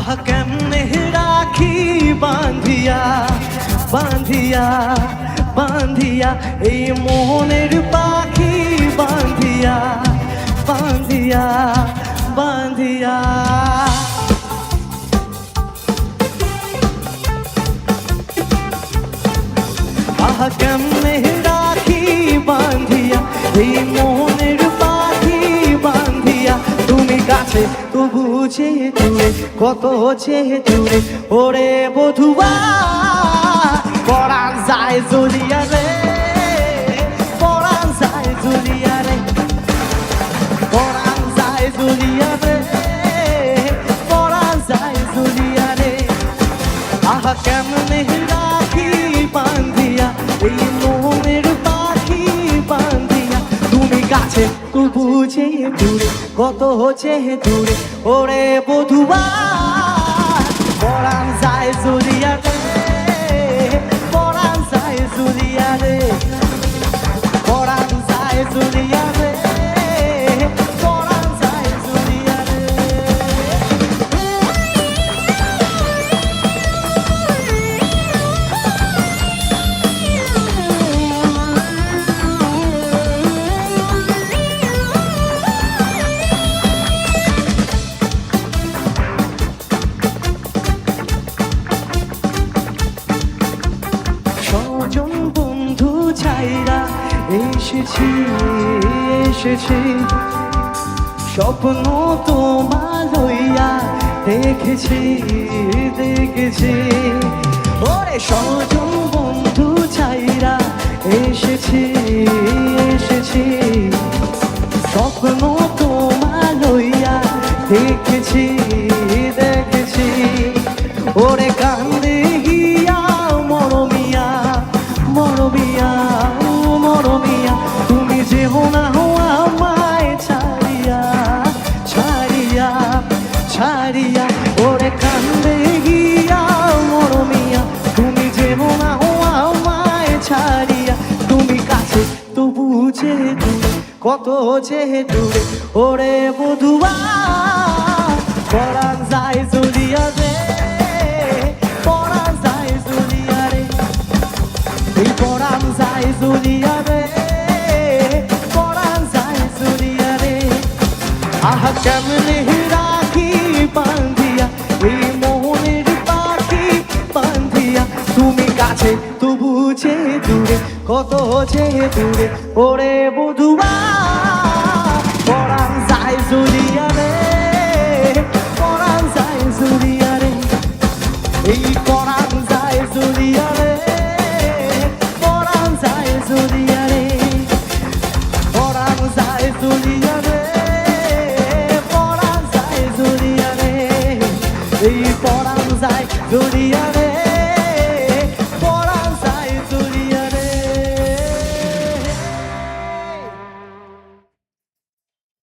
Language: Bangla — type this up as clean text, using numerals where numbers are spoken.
আহা কেমনে রাখি বাঁধিয়া বাঁধিয়া বাঁধিয়া এই মোহনের পাখি বাঁধিয়া বাঁধিয়া বাঁধিয়া আহা কেমনে রাখি বাঁধিয়া এই মোহনের পাখি বাঁধিয়া তুমি কাছে তবু চেয়ে দূরে কত চেয়ে দূরে ওরে বধুয়া পরাণ যায় জ্বলিয়া রে পরাণ যায় জ্বলিয়া রে পরাণ যায় জ্বলিয়া রে পরাণ যায় জ্বলিয়া রে আহা কেমনে রাখি বাঁধিয়া এই মোহনের পাখি বাঁধিয়া তুমি কাছে তবু চেয়ে দূরে কত চেয়ে দূরে ওরে বধুয়া পরাণ যায় জ্বলিয়া রে পরাণ যায় জ্বলিয়া রে পরাণ যায় জ্বলিয়া রে পরাণ যায় জ্বলিয়া রে স্বজন বন্ধু ছাইরা এসেছি এসেছি স্বপ্ন তোমার লইয়া দেখেছি দেখেছি ওরে স্বজন বন্ধু ছাইরা এসেছি এসেছি স্বপ্ন তোমার লইয়া দেখেছি দেখেছি ওরে কান্দে গিয়া মরমিয়া মরমিয়া মরমিয়া তুমি যেও না হওয়া আমায় ছাড়িয়া ছাড়িয়া ছাড়িয়া ওরে কান্দে গিয়া মরমিয়া তুমি যেও না হওয়া আমায় ছাড়িয়া তুমি কাছে তবু চেয়ে দূরে কত চেয়ে দূরে ওরে বধুয়া পরাণ যায় জ্বলিয়া রে পরাণ যায় জ্বলিয়া রে এই পরাণ যায় জ্বলিয়া রে পরাণ যায় জ্বলিয়া রে আহা কেমনে রাখি বাঁধিয়া এই মোহনের পাখি বাঁধিয়া তুমি কাছে তবু চেয়ে দূরে কত চেয়ে দূরে ওরে বধুয়া পরাণ যায় জ্বলিয়া রে পরাণ যায় জ্বলিয়া রে এই পরাণ যায় জ্বলিয়া রে পরাণ যায় জ্বলিয়া রে পরাণ যায় জ্বলিয়া রে পরাণ যায় জ্বলিয়া রে এই পরাণ যায় জ্বলিয়া রে